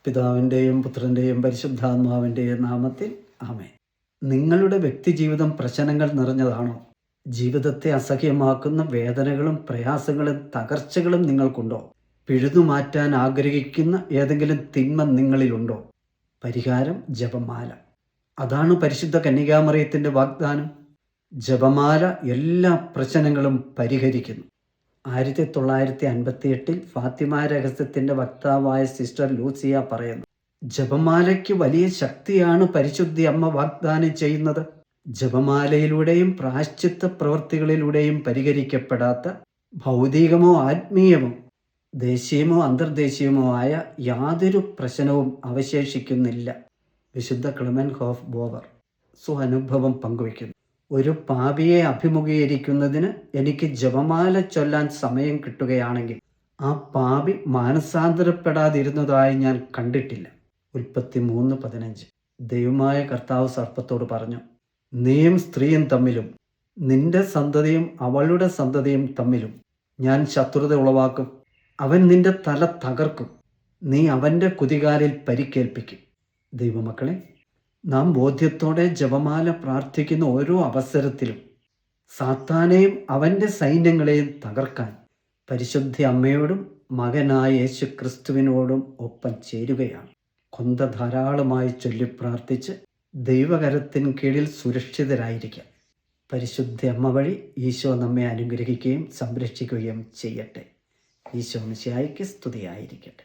പിതാവിൻ്റെയും പുത്രൻ്റെയും പരിശുദ്ധാത്മാവിൻ്റെയും നാമത്തിൽ ആമേൻ. നിങ്ങളുടെ വ്യക്തിജീവിതം പ്രശ്നങ്ങൾ നിറഞ്ഞതാണോ? ജീവിതത്തെ അസഹ്യമാക്കുന്ന വേദനകളും പ്രയാസങ്ങളും തകർച്ചകളും നിങ്ങൾക്കുണ്ടോ? പിഴുതുമാറ്റാൻ ആഗ്രഹിക്കുന്ന ഏതെങ്കിലും തിന്മ നിങ്ങളിലുണ്ടോ? പരിഹാരം ജപമാല. അതാണ് പരിശുദ്ധ കന്യകാമറിയത്തിൻ്റെ വാഗ്ദാനം. ജപമാല എല്ലാ പ്രശ്നങ്ങളും പരിഹരിക്കുന്നു. 1958 ഫാത്തിമ രഹസ്യത്തിൻ്റെ വക്താവായ സിസ്റ്റർ ലൂസിയ പറയുന്നു, ജപമാലയ്ക്ക് വലിയ ശക്തിയാണ് പരിശുദ്ധി അമ്മ വാഗ്ദാനം ചെയ്യുന്നത്. ജപമാലയിലൂടെയും പ്രായശ്ചിത്ത പ്രവൃത്തികളിലൂടെയും പരിഹരിക്കപ്പെടാത്ത ഭൗതികമോ ആത്മീയമോ ദേശീയമോ അന്തർദേശീയമോ ആയ യാതൊരു പ്രശ്നവും അവശേഷിക്കുന്നില്ല. വിശുദ്ധ ക്ലെമന്റ് ഹോഫ് ബോവർ സ്വാനുഭവം പങ്കുവയ്ക്കുന്നു. ഒരു പാപിയെ അഭിമുഖീകരിക്കുന്നതിന് എനിക്ക് ജപമാല ചൊല്ലാൻ സമയം കിട്ടുകയാണെങ്കിൽ ആ പാപി മാനസാന്തരപ്പെടാതിരുന്നതായി ഞാൻ കണ്ടിട്ടില്ല. ഉൽപ്പത്തി 3:15. ദൈവമായ കർത്താവ് സർപ്പത്തോട് പറഞ്ഞു, നീയും സ്ത്രീയും തമ്മിലും നിന്റെ സന്തതിയും അവളുടെ സന്തതിയും തമ്മിലും ഞാൻ ശത്രുത ഉളവാക്കും. അവൻ നിന്റെ തല തകർക്കും, നീ അവൻ്റെ കുതികാലിൽ പരിക്കേൽപ്പിക്കും. ദൈവമക്കളെ, നാം ബോധ്യത്തോടെ ജപമാല പ്രാർത്ഥിക്കുന്ന ഓരോ അവസരത്തിലും സാത്താനെയും അവൻ്റെ സൈന്യങ്ങളെയും തകർക്കാൻ പരിശുദ്ധ അമ്മയോടും മകനായ യേശു ക്രിസ്തുവിനോടും ഒപ്പം ചേരുകയാണ്. കൊന്ത ധാരാളമായി ചൊല്ലി പ്രാർത്ഥിച്ച് ദൈവകരത്തിന് കീഴിൽ സുരക്ഷിതരായിരിക്കാം. പരിശുദ്ധ അമ്മ വഴി ഈശോ നമ്മെ അനുഗ്രഹിക്കുകയും സംരക്ഷിക്കുകയും ചെയ്യട്ടെ. ഈശോ മിശിഹായ്ക്ക് സ്തുതിയായിരിക്കട്ടെ.